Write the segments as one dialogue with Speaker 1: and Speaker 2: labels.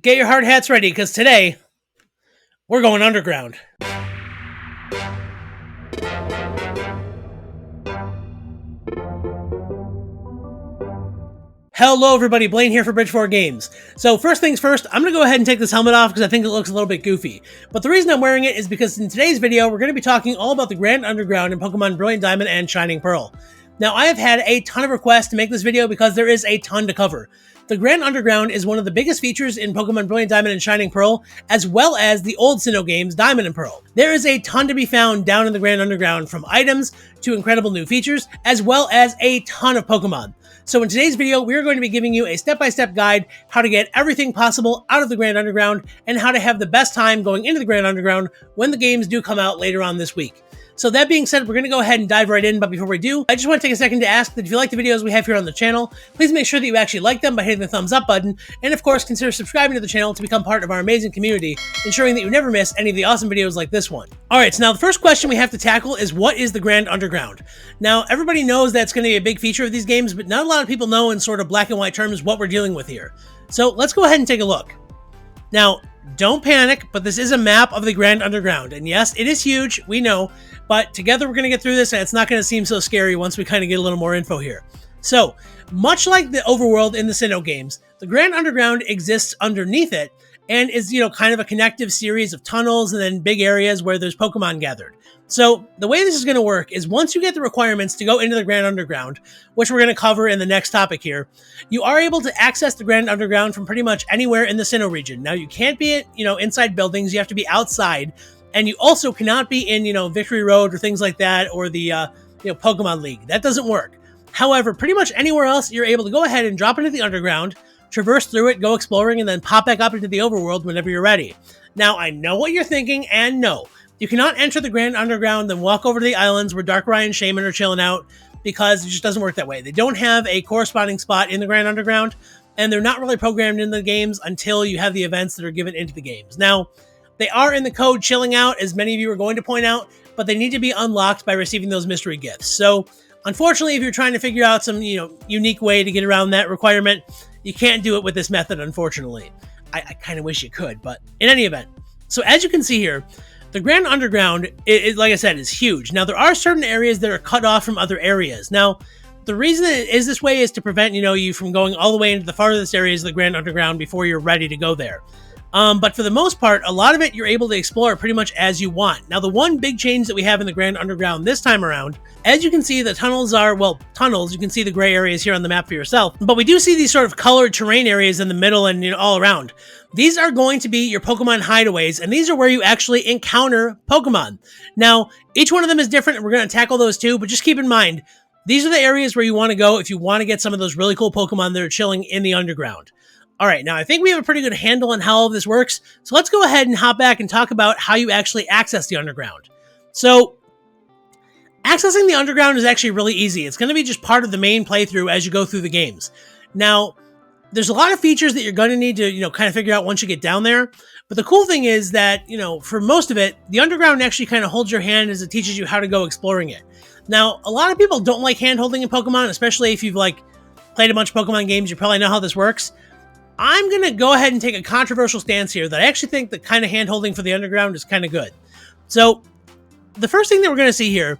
Speaker 1: Get your hard hats ready, because today, we're going underground. Hello everybody, Blaine here for Bridge4 Games. So first things first, I'm going to go ahead and take this helmet off because I think it looks a little bit goofy. But the reason I'm wearing it is because in today's video, we're going to be talking all about the Grand Underground in Pokemon Brilliant Diamond and Shining Pearl. Now, I have had a ton of requests to make this video because there is a ton to cover. The Grand Underground is one of the biggest features in Pokemon Brilliant Diamond and Shining Pearl, as well as the old Sinnoh games, Diamond and Pearl. There is a ton to be found down in the Grand Underground, from items to incredible new features, as well as a ton of Pokemon. So in today's video, we're going to be giving you a step-by-step guide how to get everything possible out of the Grand Underground and how to have the best time going into the Grand Underground when the games do come out later on this week. So that being said, we're going to go ahead and dive right in, but before we do, I just want to take a second to ask that if you like the videos we have here on the channel, please make sure that you actually like them by hitting the thumbs up button, and of course consider subscribing to the channel to become part of our amazing community, ensuring that you never miss any of the awesome videos like this one. Alright, so now the first question we have to tackle is, what is the Grand Underground? Now, everybody knows that's going to be a big feature of these games, but not a lot of people know in sort of black and white terms what we're dealing with here. So let's go ahead and take a look. Now, don't panic, but this is a map of the Grand Underground, and yes, it is huge, we know, but together we're going to get through this, and it's not going to seem so scary once we kind of get a little more info here. So, much like the overworld in the Sinnoh games, the Grand Underground exists underneath it, and is, kind of a connective series of tunnels and then big areas where there's Pokemon gathered. So, the way this is going to work is once you get the requirements to go into the Grand Underground, which we're going to cover in the next topic here, you are able to access the Grand Underground from pretty much anywhere in the Sinnoh region. Now, you can't be, inside buildings, you have to be outside, and you also cannot be in, Victory Road or things like that, or the, Pokemon League. That doesn't work. However, pretty much anywhere else, you're able to go ahead and drop into the Underground, traverse through it, go exploring, and then pop back up into the overworld whenever you're ready. Now, I know what you're thinking, and no, you cannot enter the Grand Underground, then walk over to the islands where Darkrai and Shaman are chilling out, because it just doesn't work that way. They don't have a corresponding spot in the Grand Underground, and they're not really programmed in the games until you have the events that are given into the games. Now, they are in the code chilling out, as many of you are going to point out, but they need to be unlocked by receiving those mystery gifts. So, unfortunately, if you're trying to figure out some, unique way to get around that requirement, you can't do it with this method, unfortunately. I kind of wish you could, but in any event. So, as you can see here, the Grand Underground, like I said, is huge. Now, there are certain areas that are cut off from other areas. Now, the reason it is this way is to prevent, you from going all the way into the farthest areas of the Grand Underground before you're ready to go there. But for the most part, a lot of it you're able to explore pretty much as you want. Now, the one big change that we have in the Grand Underground this time around, as you can see, the tunnels are, tunnels. You can see the gray areas here on the map for yourself. But we do see these sort of colored terrain areas in the middle and all around. These are going to be your Pokemon hideaways, and these are where you actually encounter Pokemon. Now, each one of them is different, and we're going to tackle those too, but just keep in mind, these are the areas where you want to go if you want to get some of those really cool Pokemon that are chilling in the Underground. Alright, now I think we have a pretty good handle on how all of this works, so let's go ahead and hop back and talk about how you actually access the Underground. So, accessing the Underground is actually really easy. It's going to be just part of the main playthrough as you go through the games. Now, there's a lot of features that you're going to need to, kind of figure out once you get down there, but the cool thing is that, for most of it, the Underground actually kind of holds your hand as it teaches you how to go exploring it. Now, a lot of people don't like hand-holding in Pokemon, especially if you've, played a bunch of Pokemon games, you probably know how this works. I'm going to go ahead and take a controversial stance here that I actually think the kind of hand-holding for the Underground is kind of good. So, the first thing that we're going to see here,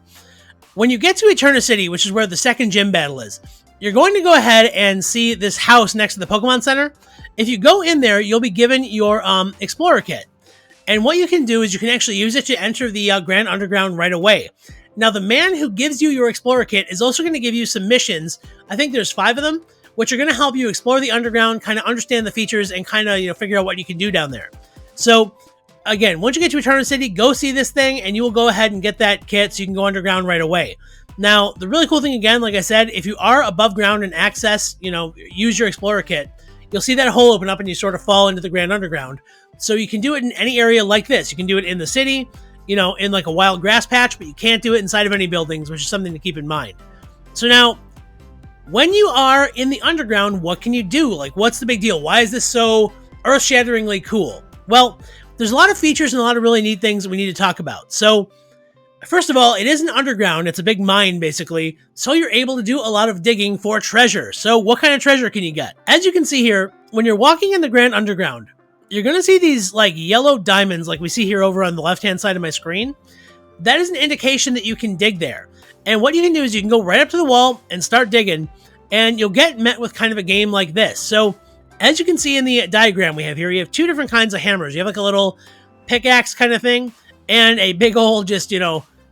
Speaker 1: when you get to Eterna-City, which is where the second gym battle is, you're going to go ahead and see this house next to the Pokemon Center. If you go in there, you'll be given your Explorer Kit. And what you can do is you can actually use it to enter the Grand Underground right away. Now, the man who gives you your Explorer Kit is also going to give you some missions. I think there's 5 of them, which are going to help you explore the Underground, kind of understand the features, and kind of, figure out what you can do down there. So, again, once you get to Eterna-City, go see this thing, and you will go ahead and get that kit so you can go underground right away. Now, the really cool thing, again, like I said, if you are above ground and access, use your Explorer Kit, you'll see that hole open up and you sort of fall into the Grand Underground. So you can do it in any area like this. You can do it in the city, in like a wild grass patch, but you can't do it inside of any buildings, which is something to keep in mind. So now, when you are in the Underground, what can you do? What's the big deal? Why is this so earth-shatteringly cool? Well, there's a lot of features and a lot of really neat things that we need to talk about. So, first of all, it is an underground. It's a big mine, basically. So you're able to do a lot of digging for treasure. So what kind of treasure can you get? As you can see here, when you're walking in the Grand Underground, you're going to see these like yellow diamonds like we see here over on the left-hand side of my screen. That is an indication that you can dig there. And what you can do is you can go right up to the wall and start digging, and you'll get met with kind of a game like this. So as you can see in the diagram we have here, you have two different kinds of hammers. You have like a little pickaxe kind of thing and a big old just,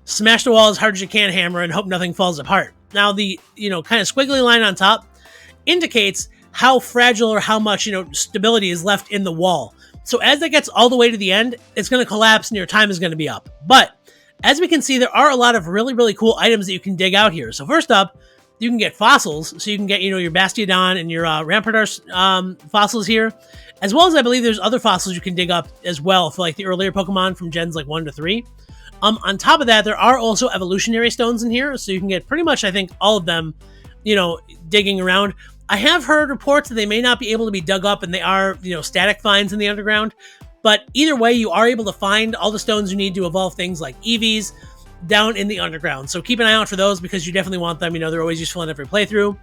Speaker 1: smash the wall as hard as you can hammer and hope nothing falls apart. Now the, kind of squiggly line on top indicates how fragile or how much, stability is left in the wall. So as that gets all the way to the end, it's going to collapse and your time is going to be up. But as we can see, there are a lot of really, really cool items that you can dig out here. So first up, you can get fossils. So you can get, your Bastiodon and your Rampardos fossils here. As well as I believe there's other fossils you can dig up as well for like the earlier Pokemon from gens like 1 to 3. On top of that, there are also evolutionary stones in here. So you can get pretty much, I think, all of them, digging around. I have heard reports that they may not be able to be dug up and they are, static finds in the underground. But either way, you are able to find all the stones you need to evolve things like EVs down in the underground. So keep an eye out for those because you definitely want them. They're always useful in every playthrough.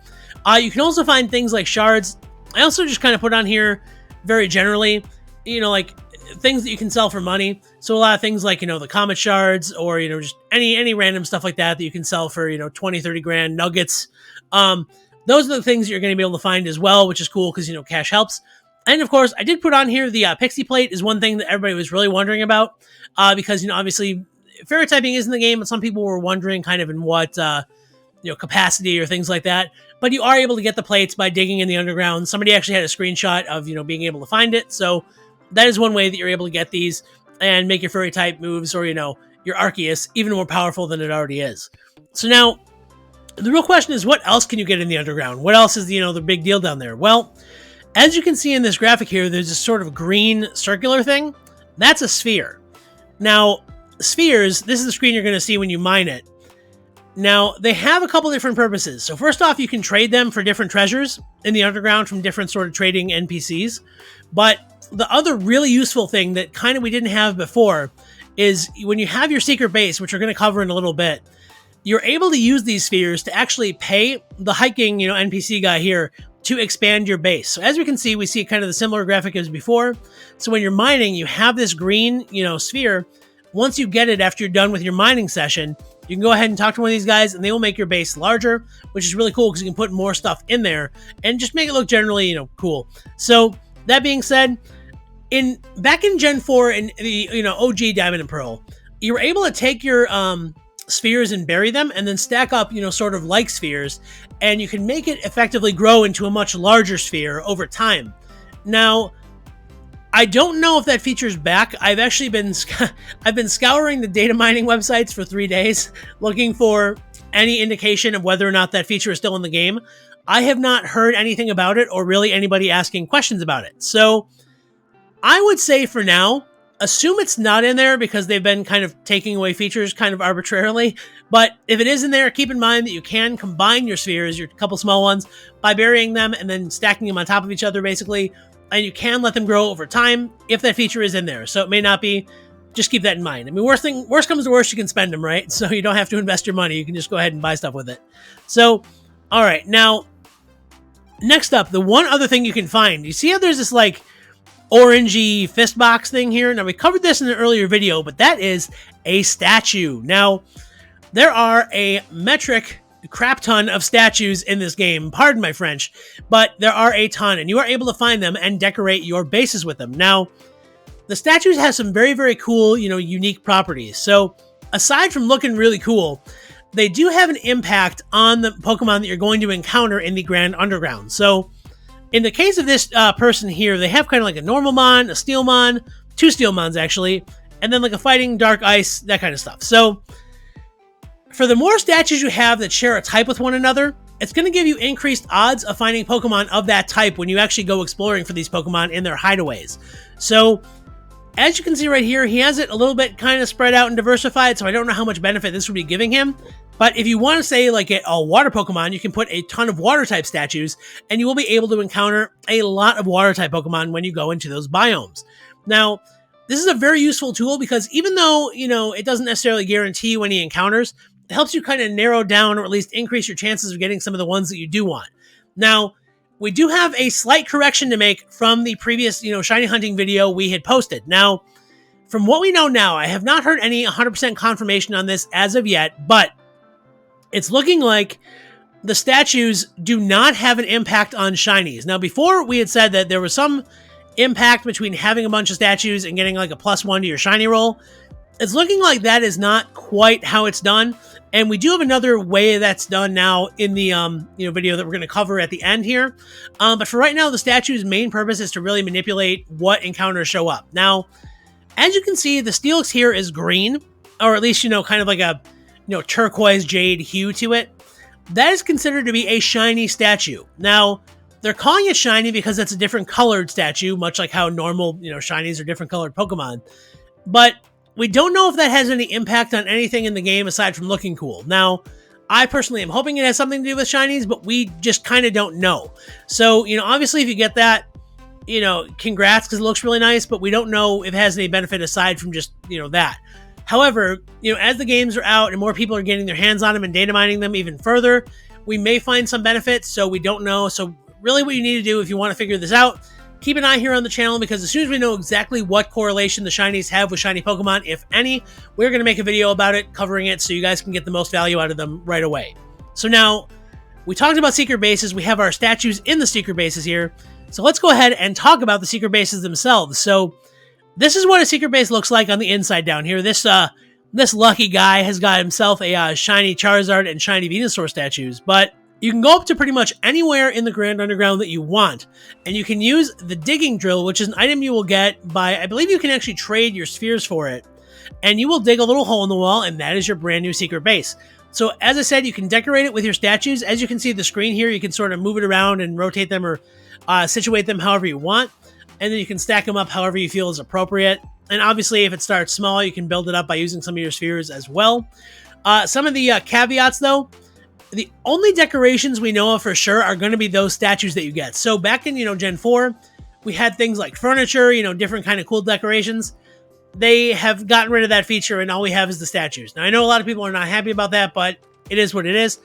Speaker 1: You can also find things like shards. I also just kind of put on here very generally, like things that you can sell for money. So a lot of things like, the comet shards or, just any random stuff like that you can sell for, 20, 30 grand nuggets. Those are the things that you're going to be able to find as well, which is cool because, cash helps. And of course, I did put on here the Pixie Plate is one thing that everybody was really wondering about because, obviously fairy typing is in the game, but some people were wondering kind of in what, capacity or things like that. But you are able to get the plates by digging in the underground. Somebody actually had a screenshot of, being able to find it. So that is one way that you're able to get these and make your fairy type moves or, your Arceus even more powerful than it already is. So now, the real question is, what else can you get in the underground? What else is, the big deal down there? Well, as you can see in this graphic here, there's this sort of green circular thing. That's a sphere. Now, spheres, this is the screen you're going to see when you mine it. Now, they have a couple different purposes. So first off, you can trade them for different treasures in the underground from different sort of trading NPCs. But the other really useful thing that kind of we didn't have before is when you have your secret base, which we're going to cover in a little bit, you're able to use these spheres to actually pay the hiking, NPC guy here to expand your base. So as we can see, we see kind of the similar graphic as before. So when you're mining, you have this green, sphere. Once you get it after you're done with your mining session, you can go ahead and talk to one of these guys and they will make your base larger, which is really cool because you can put more stuff in there and just make it look generally, cool. So that being said, back in Gen 4 in the, OG Diamond and Pearl, you were able to take your spheres and bury them and then stack up, sort of like spheres, and you can make it effectively grow into a much larger sphere over time. Now, I don't know if that feature's back. I've actually been scouring the data mining websites for 3 days looking for any indication of whether or not that feature is still in the game. I have not heard anything about it or really anybody asking questions about it. So I would say for now, assume it's not in there because they've been kind of taking away features kind of arbitrarily. But if it is in there, keep in mind that you can combine your spheres, your couple small ones, by burying them and then stacking them on top of each other, basically. And you can let them grow over time if that feature is in there. So it may not be. Just keep that in mind. I mean, worst comes to worst, you can spend them, right? So you don't have to invest your money. You can just go ahead and buy stuff with it. So, all right. Now, next up, the one other thing you can find. You see how there's this like orangey fist box thing here? Now, we covered this in an earlier video, but that is a statue. Now, there are a metric crap ton of statues in this game. Pardon my French, but there are a ton, and you are able to find them and decorate your bases with them. Now, the statues have some very, very cool, unique properties. So, aside from looking really cool, they do have an impact on the Pokemon that you're going to encounter in the Grand Underground. So, in the case of this person here, they have kind of like a normal mon, a steel mon, 2 steel mons actually, and then like a fighting, dark ice, that kind of stuff. So, for the more statues you have that share a type with one another, it's going to give you increased odds of finding Pokemon of that type when you actually go exploring for these Pokemon in their hideaways. So, as you can see right here, he has it a little bit kind of spread out and diversified, so I don't know how much benefit this would be giving him. But if you want to say, like, get a water Pokemon, you can put a ton of water-type statues, and you will be able to encounter a lot of water-type Pokemon when you go into those biomes. Now, this is a very useful tool because even though, it doesn't necessarily guarantee when he encounters, it helps you kind of narrow down or at least increase your chances of getting some of the ones that you do want. Now, we do have a slight correction to make from the previous, shiny hunting video we had posted. Now, from what we know now, I have not heard any 100% confirmation on this as of yet, but it's looking like the statues do not have an impact on shinies. Now, before we had said that there was some impact between having a bunch of statues and getting like a +1 to your shiny roll. It's looking like that is not quite how it's done. And we do have another way that's done now in the video that we're going to cover at the end here. But for right now, the statue's main purpose is to really manipulate what encounters show up. Now, as you can see, the Steelix here is green, or at least, kind of like a turquoise jade hue to it. That is considered to be a shiny statue. Now, they're calling it shiny because it's a different colored statue, much like how normal, shinies are different colored Pokemon. But we don't know if that has any impact on anything in the game aside from looking cool. Now, I personally am hoping it has something to do with shinies, but we just kind of don't know. So, obviously if you get that, congrats, because it looks really nice, but we don't know if it has any benefit aside from just, that. However, as the games are out and more people are getting their hands on them and data mining them even further, we may find some benefits, so we don't know. So really what you need to do if you want to figure this out, keep an eye here on the channel, because as soon as we know exactly what correlation the shinies have with shiny Pokemon, if any, we're going to make a video about it, covering it, so you guys can get the most value out of them right away. So now, we talked about secret bases. We have our statues in the secret bases here. So let's go ahead and talk about the secret bases themselves. So this is what a secret base looks like on the inside down here. This lucky guy has got himself a shiny Charizard and shiny Venusaur statues, but you can go up to pretty much anywhere in the Grand Underground that you want, and you can use the digging drill, which is an item you will get by, I believe you can actually trade your spheres for it, and you will dig a little hole in the wall, and that is your brand new secret base. So as I said, you can decorate it with your statues. As you can see the screen here, you can sort of move it around and rotate them or situate them however you want, and then you can stack them up however you feel is appropriate. And obviously, if it starts small, you can build it up by using some of your spheres as well. Some of the caveats, though, the only decorations we know of for sure are going to be those statues that you get. So back in, Gen 4, we had things like furniture, different kind of cool decorations. They have gotten rid of that feature, and all we have is the statues. Now, I know a lot of people are not happy about that, but it is what it is.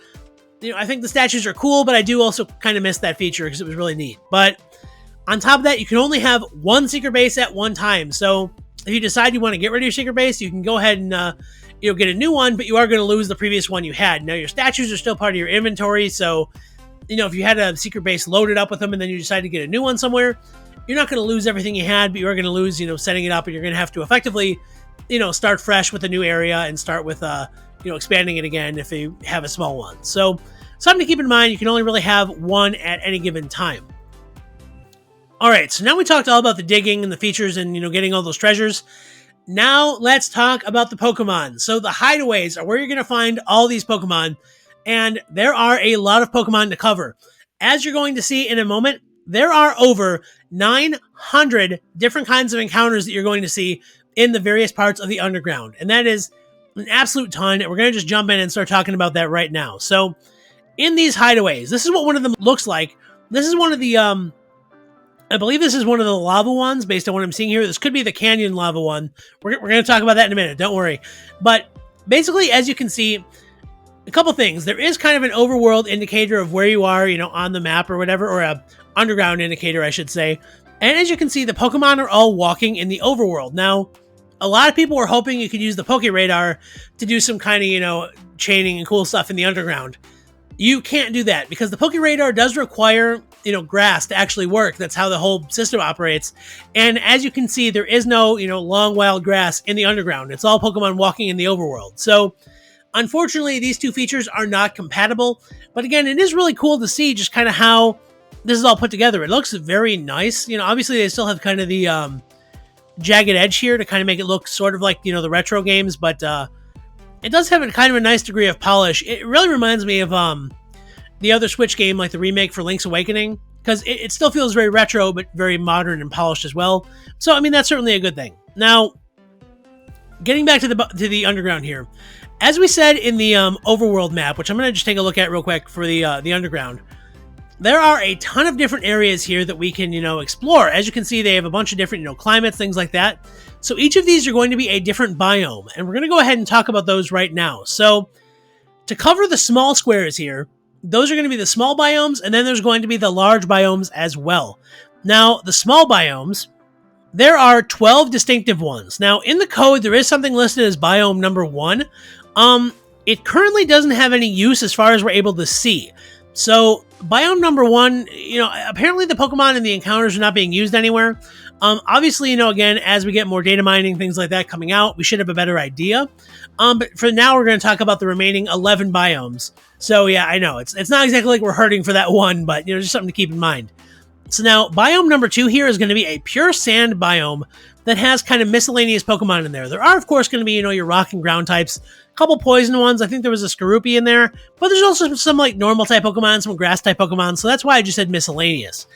Speaker 1: I think the statues are cool, but I do also kind of miss that feature because it was really neat. But on top of that, you can only have one secret base at one time. So if you decide you want to get rid of your secret base, you can go ahead and get a new one, but you are going to lose the previous one you had. Now, your statues are still part of your inventory, so if you had a secret base loaded up with them and then you decide to get a new one somewhere, you're not going to lose everything you had, but you are going to lose, setting it up, and you're going to have to effectively, start fresh with a new area and start with, expanding it again if you have a small one. So something to keep in mind, you can only really have one at any given time. All right, so now we talked all about the digging and the features and, getting all those treasures. Now let's talk about the Pokemon. So the hideaways are where you're going to find all these Pokemon, and there are a lot of Pokemon to cover. As you're going to see in a moment, there are over 900 different kinds of encounters that you're going to see in the various parts of the Underground, and that is an absolute ton, and we're going to just jump in and start talking about that right now. So in these hideaways, this is what one of them looks like. This is one of the I believe this is one of the lava ones based on what I'm seeing here. This could be the canyon lava one. We're going to talk about that in a minute. Don't worry. But basically, as you can see, a couple things. There is kind of an overworld indicator of where you are, on the map or whatever, or a underground indicator, I should say. And as you can see, the Pokemon are all walking in the overworld. Now, a lot of people were hoping you could use the Poke Radar to do some kind of, chaining and cool stuff in the underground. You can't do that because the Poke Radar does require, grass to actually work. That's how the whole system operates. And as you can see, there is no, long wild grass in the underground. It's all Pokemon walking in the overworld. So unfortunately, these two features are not compatible. But again, it is really cool to see just kind of how this is all put together. It looks very nice. Obviously they still have kind of the jagged edge here to kind of make it look sort of like, the retro games, but it does have a kind of a nice degree of polish. It really reminds me of the other Switch game, like the remake for Link's Awakening, because it still feels very retro, but very modern and polished as well. So, I mean, that's certainly a good thing. Now, getting back to the underground here, as we said in the overworld map, which I'm going to just take a look at real quick for the underground, there are a ton of different areas here that we can, explore. As you can see, they have a bunch of different, climates, things like that. So each of these are going to be a different biome, and we're going to go ahead and talk about those right now. So to cover the small squares here, those are going to be the small biomes, and then there's going to be the large biomes as well. Now, the small biomes, there are 12 distinctive ones. Now, in the code, there is something listed as biome number 1. It currently doesn't have any use as far as we're able to see. So, biome number 1, apparently the Pokemon and the encounters are not being used anywhere. Obviously, again, as we get more data mining, things like that coming out, we should have a better idea. But for now, we're going to talk about the remaining 11 biomes. So, yeah, I know, it's not exactly like we're hurting for that one, but, just something to keep in mind. So now, biome number 2 here is going to be a pure sand biome that has kind of miscellaneous Pokemon in there. There are, of course, going to be, your rock and ground types, a couple poison ones. I think there was a Skorupi in there, but there's also some like normal type Pokemon, some grass type Pokemon, so that's why I just said miscellaneous.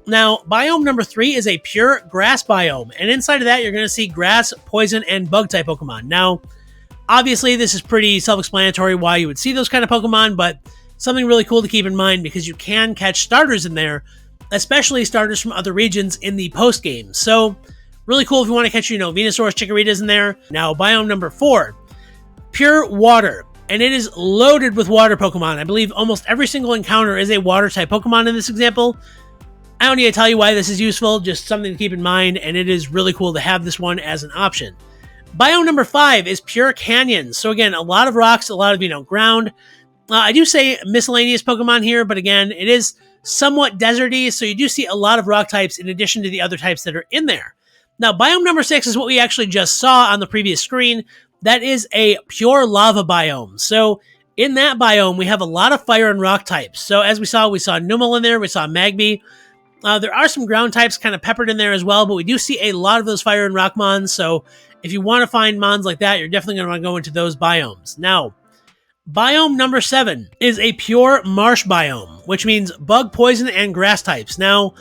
Speaker 1: Now, biome number 3 is a pure grass biome, and inside of that, you're going to see grass, poison, and bug type Pokemon. Now, obviously, this is pretty self-explanatory why you would see those kind of Pokemon, but something really cool to keep in mind because you can catch starters in there, especially starters from other regions in the post-game. So, really cool if you want to catch, Venusaur's, Chikorita's in there. Now, biome number 4, pure water. And it is loaded with water Pokemon. I believe almost every single encounter is a water-type Pokemon in this example. I don't need to tell you why this is useful, just something to keep in mind, and it is really cool to have this one as an option. Biome number 5 is pure canyons. So again, a lot of rocks, a lot of, ground. I do say miscellaneous Pokemon here, but again, it is somewhat deserty, so you do see a lot of rock types in addition to the other types that are in there. Now, biome number 6 is what we actually just saw on the previous screen. That is a pure lava biome. So in that biome, we have a lot of fire and rock types. So as we saw Numel in there, we saw Magby. There are some ground types kind of peppered in there as well, but we do see a lot of those fire and rock mons. So if you want to find mons like that, you're definitely going to want to go into those biomes. Now, biome number 7 is a pure marsh biome, which means bug, poison, and grass types. Now,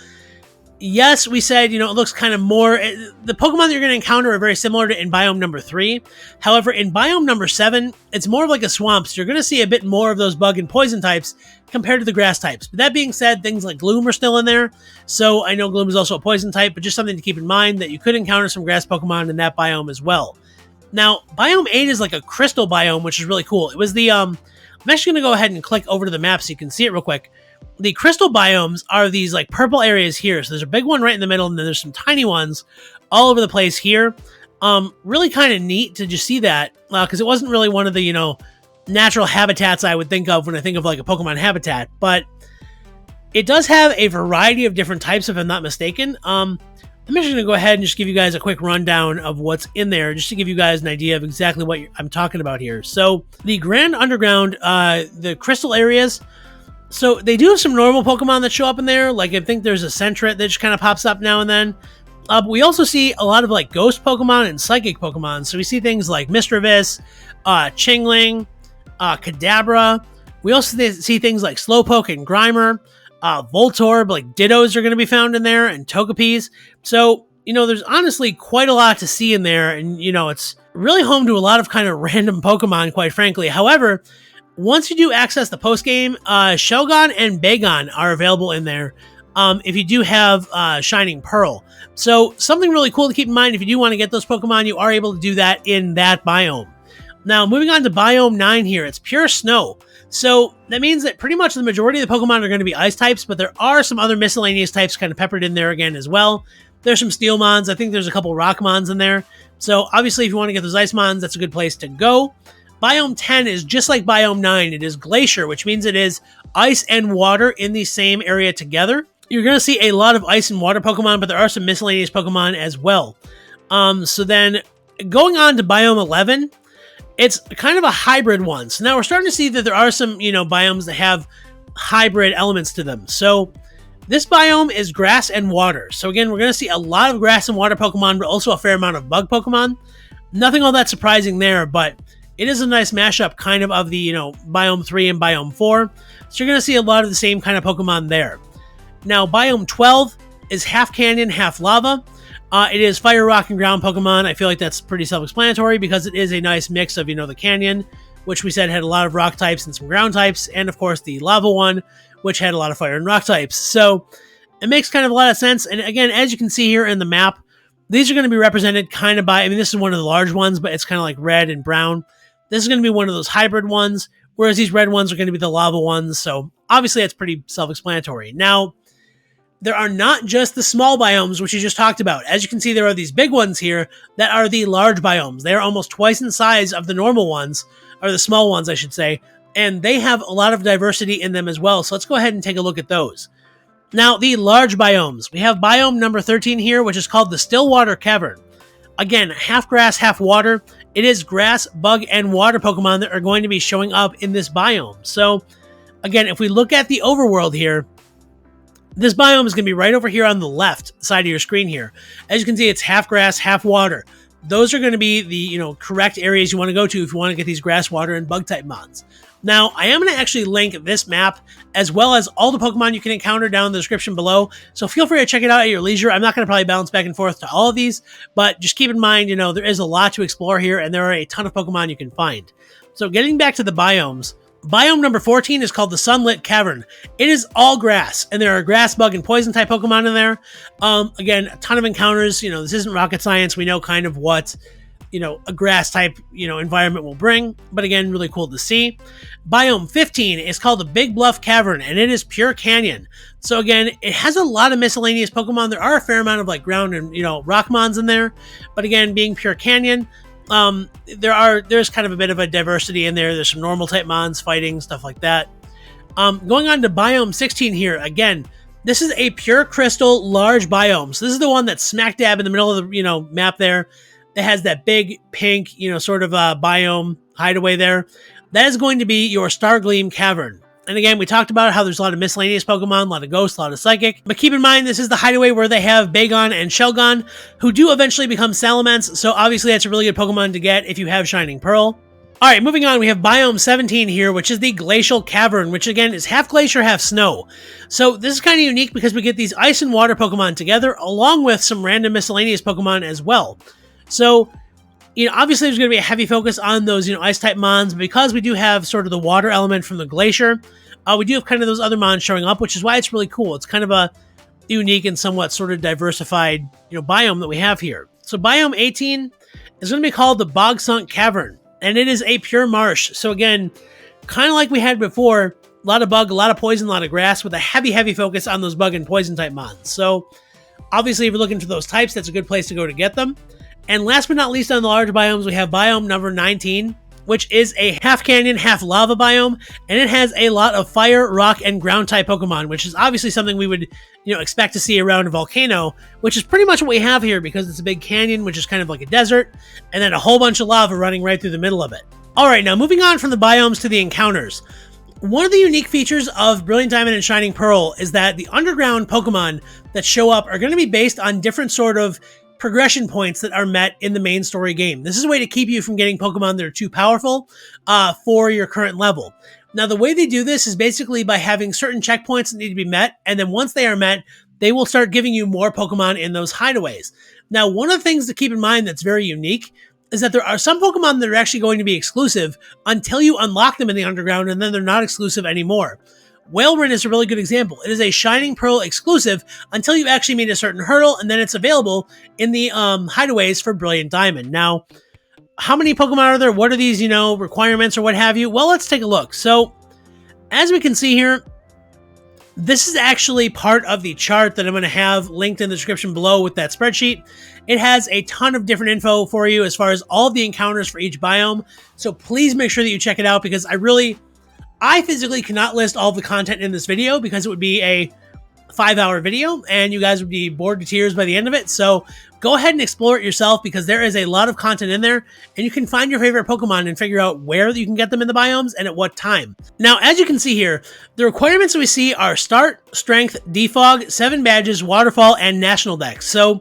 Speaker 1: yes, we said, it looks kind of more... The Pokemon that you're going to encounter are very similar to in biome number 3. However, in biome number 7, it's more of like a swamp, so you're going to see a bit more of those bug and poison types compared to the grass types. But that being said, things like Gloom are still in there. So I know Gloom is also a poison type, but just something to keep in mind that you could encounter some grass Pokemon in that biome as well. Now, biome 8 is like a crystal biome, which is really cool. It was the... I'm actually going to go ahead and click over to the map so you can see it real quick. The crystal biomes are these like purple areas here. So there's a big one right in the middle, and then there's some tiny ones all over the place here. Really kind of neat to just see that because it wasn't really one of the, natural habitats I would think of when I think of like a Pokemon habitat. But it does have a variety of different types, if I'm not mistaken. I'm just going to go ahead and just give you guys a quick rundown of what's in there, just to give you guys an idea of exactly what I'm talking about here. So the Grand Underground, the crystal areas... So they do have some normal Pokemon that show up in there. Like I think there's a Sentret that just kind of pops up now and then. But we also see a lot of like ghost Pokemon and psychic Pokemon. So we see things like Misdreavus, Chingling, Kadabra. We also see things like Slowpoke and Grimer, Voltorb, like Dittos are going to be found in there, and Togepis. So, there's honestly quite a lot to see in there. And, it's really home to a lot of kind of random Pokemon, quite frankly. However, once you do access the post-game, Shelgon and Bagon are available in there if you do have Shining Pearl. So something really cool to keep in mind, if you do want to get those Pokemon, you are able to do that in that biome. Now, moving on to biome 9 here, it's pure snow. So that means that pretty much the majority of the Pokemon are going to be ice types, but there are some other miscellaneous types kind of peppered in there again as well. There's some steel mons. I think there's a couple rock mons in there. So obviously, if you want to get those ice mons, that's a good place to go. Biome 10 is just like Biome 9. It is Glacier, which means it is ice and water in the same area together. You're going to see a lot of ice and water Pokemon, but there are some miscellaneous Pokemon as well. So then, going on to Biome 11, it's kind of a hybrid one. So now we're starting to see that there are some, biomes that have hybrid elements to them. So this biome is grass and water. So again, we're going to see a lot of grass and water Pokemon, but also a fair amount of bug Pokemon. Nothing all that surprising there, but it is a nice mashup kind of the, Biome 3 and Biome 4. So you're going to see a lot of the same kind of Pokemon there. Now, Biome 12 is half canyon, half lava. It is fire, rock, and ground Pokemon. I feel like that's pretty self-explanatory because it is a nice mix of, the canyon, which we said had a lot of rock types and some ground types, and of course the lava one, which had a lot of fire and rock types. So it makes kind of a lot of sense. And again, as you can see here in the map, these are going to be represented kind of by, this is one of the large ones, but it's kind of like red and brown. This is going to be one of those hybrid ones, whereas these red ones are going to be the lava ones. So obviously that's pretty self-explanatory. Now, there are not just the small biomes, which you just talked about. As you can see, there are these big ones here that are the large biomes. They are almost twice in size of the normal ones, or the small ones, I should say, and they have a lot of diversity in them as well. So let's go ahead and take a look at those. Now, the large biomes. We have biome number 13 here, which is called the Stillwater Cavern. Again, half grass, half water. It is grass, bug, and water Pokemon that are going to be showing up in this biome. So, again, if we look at the overworld here, this biome is going to be right over here on the left side of your screen here. As you can see, it's half grass, half water. Those are going to be the correct areas you want to go to if you want to get these grass, water, and bug type mons. Now, I am going to actually link this map as well as all the Pokemon you can encounter down in the description below. So feel free to check it out at your leisure. I'm not going to probably bounce back and forth to all of these, but just keep in mind, there is a lot to explore here and there are a ton of Pokemon you can find. So getting back to the biomes, biome number 14 is called the Sunlit Cavern. It is all grass, and there are grass, bug, and poison type Pokemon in there. Again, a ton of encounters. This isn't rocket science. We know kind of what a grass type environment will bring, but again, really cool to see. Biome 15 is called the Big Bluff Cavern, and it is pure canyon. So again, it has a lot of miscellaneous Pokemon. There are a fair amount of like ground and rock mons in there, but again, being pure canyon, there's kind of a bit of a diversity in there. There's some normal type mons fighting, stuff like that. Going on to biome 16 here, again, this is a pure crystal large biome. So this is the one that's smack dab in the middle of the map there. It has that big pink sort of biome hideaway there. That is going to be your Stargleam Cavern. And again, we talked about how there's a lot of miscellaneous Pokemon, a lot of ghosts, a lot of psychic. But keep in mind, this is the hideaway where they have Bagon and Shelgon, who do eventually become Salamence. So obviously that's a really good Pokemon to get if you have Shining Pearl. All right, moving on, we have biome 17 here, which is the Glacial Cavern, which again is half glacier, half snow. So this is kind of unique because we get these ice and water Pokemon together, along with some random miscellaneous Pokemon as well. So, obviously there's going to be a heavy focus on those, ice-type mons, but because we do have sort of the water element from the glacier, we do have kind of those other mons showing up, which is why it's really cool. It's kind of a unique and somewhat sort of diversified, biome that we have here. So biome 18 is going to be called the Bog Sunk Cavern, and it is a pure marsh. So again, kind of like we had before, a lot of bug, a lot of poison, a lot of grass, with a heavy focus on those bug and poison-type mons. So obviously if you're looking for those types, that's a good place to go to get them. And last but not least on the large biomes, we have biome number 19, which is a half canyon, half lava biome, and it has a lot of fire, rock, and ground type Pokemon, which is obviously something we would, expect to see around a volcano, which is pretty much what we have here because it's a big canyon, which is kind of like a desert, and then a whole bunch of lava running right through the middle of it. All right, now moving on from the biomes to the encounters. One of the unique features of Brilliant Diamond and Shining Pearl is that the underground Pokemon that show up are going to be based on different sort of progression points that are met in the main story game. This is a way to keep you from getting Pokemon that are too powerful for your current level. Now, the way they do this is basically by having certain checkpoints that need to be met, and then once they are met, they will start giving you more Pokemon in those hideaways. Now, one of the things to keep in mind that's very unique is that there are some Pokemon that are actually going to be exclusive until you unlock them in the underground, and then they're not exclusive anymore. Whalebrin is a really good example. It is a Shining Pearl exclusive until you actually meet a certain hurdle, and then it's available in the hideaways for Brilliant Diamond. Now, how many Pokemon are there? What are these, requirements or what have you? Well, let's take a look. So, as we can see here, this is actually part of the chart that I'm going to have linked in the description below with that spreadsheet. It has a ton of different info for you as far as all of the encounters for each biome. So please make sure that you check it out because I physically cannot list all of the content in this video because it would be a 5-hour video and you guys would be bored to tears by the end of it. So go ahead and explore it yourself because there is a lot of content in there and you can find your favorite Pokemon and figure out where you can get them in the biomes and at what time. Now, as you can see here, the requirements that we see are Start, Strength, Defog, 7 Badges, Waterfall, and National Dex. So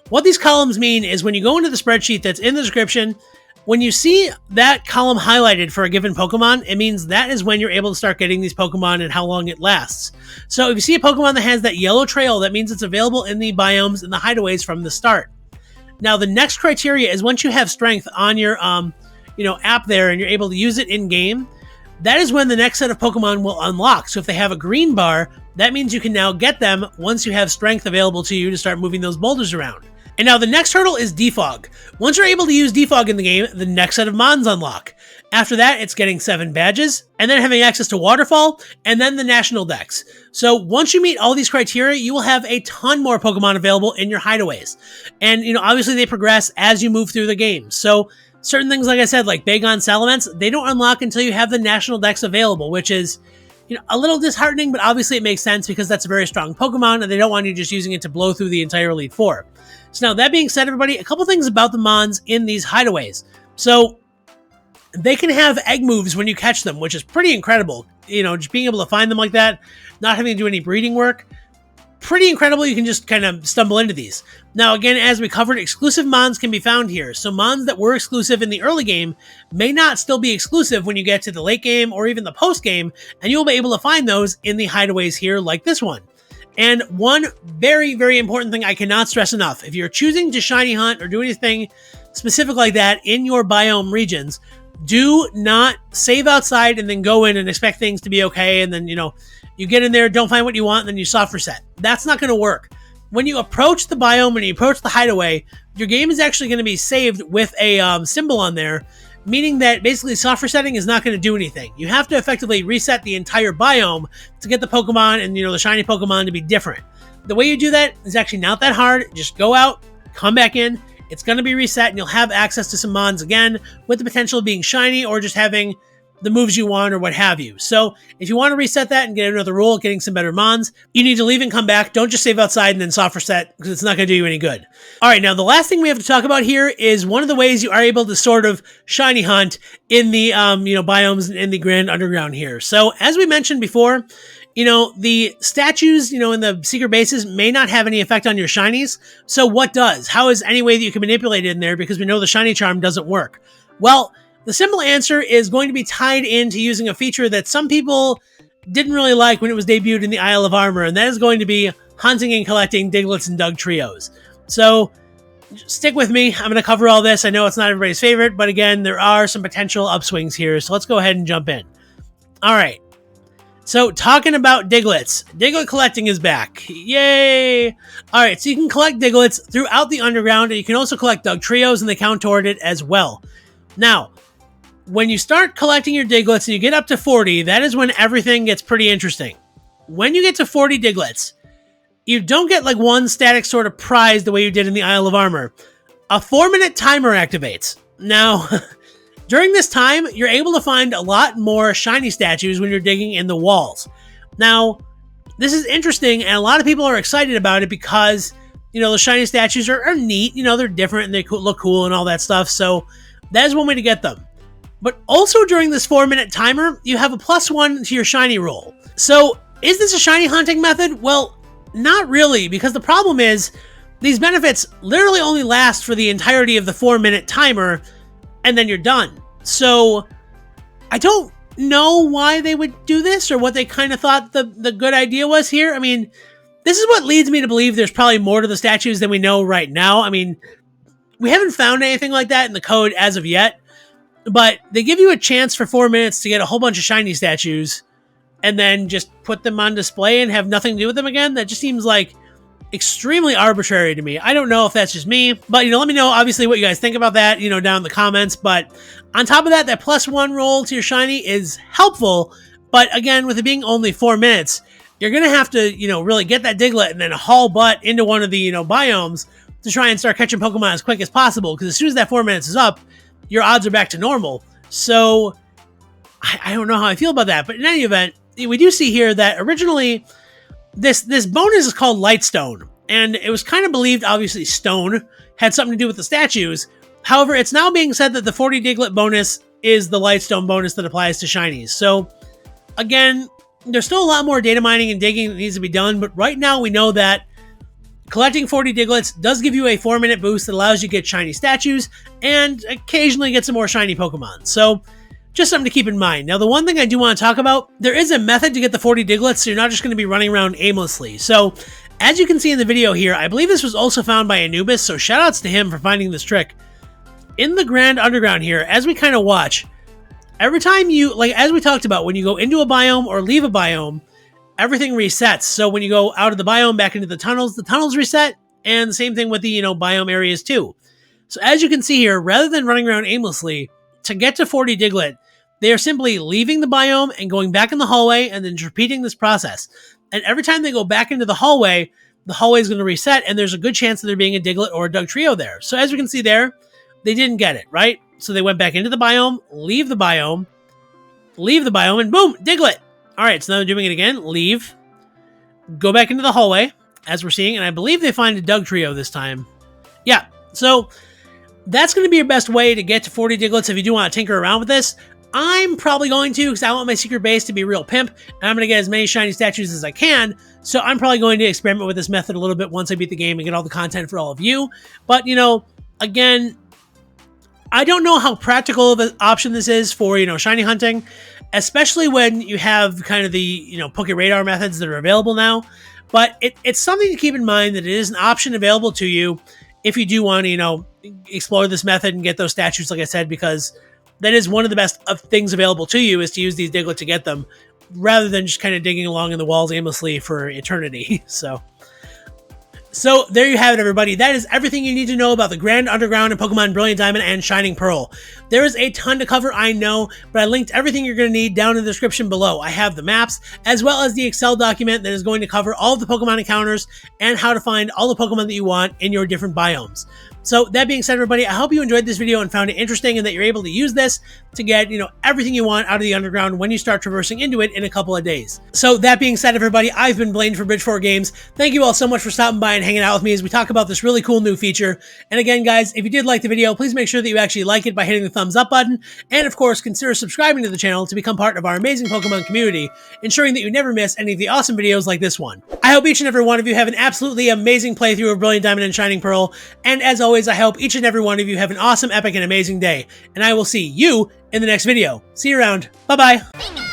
Speaker 1: what these columns mean is when you go into the spreadsheet that's in the description, when you see that column highlighted for a given Pokemon, it means that is when you're able to start getting these Pokemon and how long it lasts. So if you see a Pokemon that has that yellow trail, that means it's available in the biomes and the hideaways from the start. Now, the next criteria is once you have Strength on your app there and you're able to use it in-game, that is when the next set of Pokemon will unlock. So if they have a green bar, that means you can now get them once you have Strength available to you to start moving those boulders around. And now the next hurdle is defog. Once you're able to use defog in the game, the next set of mons unlock. After that, it's getting 7 badges, and then having access to Waterfall, and then the National Dex. So once you meet all these criteria, you will have a ton more Pokemon available in your hideaways. And, obviously they progress as you move through the game. So certain things, like I said, like Bagon Salamence, they don't unlock until you have the National Dex available, which is, a little disheartening, but obviously it makes sense because that's a very strong Pokemon, and they don't want you just using it to blow through the entire Elite Four. So now, that being said, everybody, a couple things about the mons in these hideaways. So they can have egg moves when you catch them, which is pretty incredible. Just being able to find them like that, not having to do any breeding work. Pretty incredible. You can just kind of stumble into these. Now, again, as we covered, exclusive mons can be found here. So mons that were exclusive in the early game may not still be exclusive when you get to the late game or even the post game, and you'll be able to find those in the hideaways here like this one. And one very, very important thing I cannot stress enough, if you're choosing to shiny hunt or do anything specific like that in your biome regions, do not save outside and then go in and expect things to be okay, and then, you get in there, don't find what you want, and then you soft reset. That's not going to work. When you approach the biome and you approach the hideaway, your game is actually going to be saved with a symbol on there, meaning that basically soft resetting is not going to do anything. You have to effectively reset the entire biome to get the Pokemon and, the shiny Pokemon to be different. The way you do that is actually not that hard. Just go out, come back in, it's going to be reset, and you'll have access to some mons again with the potential of being shiny or just having the moves you want or what have you. So if you want to reset that and get another roll, getting some better mons, you need to leave and come back. Don't just save outside and then soft reset, because it's not going to do you any good. All right, now the last thing we have to talk about here is one of the ways you are able to sort of shiny hunt in the biomes in the Grand Underground here. So as we mentioned before, the statues, in the secret bases may not have any effect on your shinies. So what does? How is any way that you can manipulate it in there? Because we know the shiny charm doesn't work. Well, the simple answer is going to be tied into using a feature that some people didn't really like when it was debuted in the Isle of Armor, and that is going to be hunting and collecting Digletts and Dugtrios. So stick with me. I'm going to cover all this. I know it's not everybody's favorite, but again, there are some potential upswings here, so let's go ahead and jump in. All right. So talking about Digletts, Diglett collecting is back. Yay! All right, so you can collect Digletts throughout the Underground, and you can also collect Dugtrios, and they count toward it as well. Now, when you start collecting your Digletts and you get up to 40, that is when everything gets pretty interesting. When you get to 40 Digletts, you don't get like one static sort of prize the way you did in the Isle of Armor. A 4-minute timer activates. Now, during this time, you're able to find a lot more shiny statues when you're digging in the walls. Now, this is interesting, and a lot of people are excited about it because, the shiny statues are neat. They're different and they look cool and all that stuff. So that is one way to get them. But also during this 4-minute timer, you have a +1 to your shiny roll. So is this a shiny hunting method? Well, not really, because the problem is these benefits literally only last for the entirety of the 4-minute timer, and then you're done. So I don't know why they would do this or what they kind of thought the good idea was here. I mean, this is what leads me to believe there's probably more to the statues than we know right now. I mean, we haven't found anything like that in the code as of yet. But they give you a chance for 4 minutes to get a whole bunch of shiny statues and then just put them on display and have nothing to do with them again. That just seems like extremely arbitrary to me. I don't know if that's just me, but, let me know, obviously, what you guys think about that, down in the comments. But on top of that, that +1 roll to your shiny is helpful. But again, with it being only 4 minutes, you're going to have to, really get that Diglett and then haul butt into one of the, biomes to try and start catching Pokemon as quick as possible. Because as soon as that 4 minutes is up, your odds are back to normal. So I don't know how I feel about that. But in any event, we do see here that originally this bonus is called Lightstone. And it was kind of believed, obviously, stone had something to do with the statues. However, it's now being said that the 40 Diglett bonus is the Lightstone bonus that applies to shinies. So again, there's still a lot more data mining and digging that needs to be done. But right now we know that collecting 40 Digletts does give you a 4-minute boost that allows you to get shiny statues and occasionally get some more shiny Pokemon. So just something to keep in mind. Now, the one thing I do want to talk about, there is a method to get the 40 Digletts, so you're not just going to be running around aimlessly. So as you can see in the video here, I believe this was also found by Anubis, so shoutouts to him for finding this trick. In the Grand Underground here, as we kind of watch, every time you, as we talked about, when you go into a biome or leave a biome, everything resets. So when you go out of the biome back into the tunnels reset, and the same thing with the, biome areas too. So as you can see here, rather than running around aimlessly, to get to 40 Diglett, they are simply leaving the biome and going back in the hallway and then repeating this process. And every time they go back into the hallway is going to reset, and there's a good chance of there being a Diglett or a Dugtrio there. So as we can see there, they didn't get it, right? So they went back into the biome, leave the biome, and boom, Diglett. All right, so now they're doing it again. Leave, go back into the hallway, as we're seeing, and I believe they find a Dugtrio this time. Yeah, so that's going to be your best way to get to 40 Digletts if you do want to tinker around with this. I'm probably going to, because I want my secret base to be real pimp, and I'm going to get as many shiny statues as I can, so I'm probably going to experiment with this method a little bit once I beat the game and get all the content for all of you. But, again, I don't know how practical of an option this is for, shiny hunting, especially when you have kind of the, Poke Radar methods that are available now. But it's something to keep in mind that it is an option available to you if you do want to, explore this method and get those statues, like I said, because that is one of the best of things available to you, is to use these Diglett to get them, rather than just kind of digging along in the walls aimlessly for eternity. So there you have it, everybody. That is everything you need to know about the Grand Underground and Pokemon Brilliant Diamond and Shining Pearl. There is a ton to cover, I know, but I linked everything you're going to need down in the description below. I have the maps, as well as the Excel document that is going to cover all of the Pokemon encounters and how to find all the Pokemon that you want in your different biomes. So that being said, everybody, I hope you enjoyed this video and found it interesting, and that you're able to use this to get, everything you want out of the underground when you start traversing into it in a couple of days. So that being said, everybody, I've been Blaine for Bridge4Games. Thank you all so much for stopping by and hanging out with me as we talk about this really cool new feature. And again, guys, if you did like the video, please make sure that you actually like it by hitting the thumbs up button. And of course, consider subscribing to the channel to become part of our amazing Pokemon community, ensuring that you never miss any of the awesome videos like this one. I hope each and every one of you have an absolutely amazing playthrough of Brilliant Diamond and Shining Pearl. And as always, I hope each and every one of you have an awesome, epic, and amazing day. And I will see you in the next video. See you around. Bye-bye.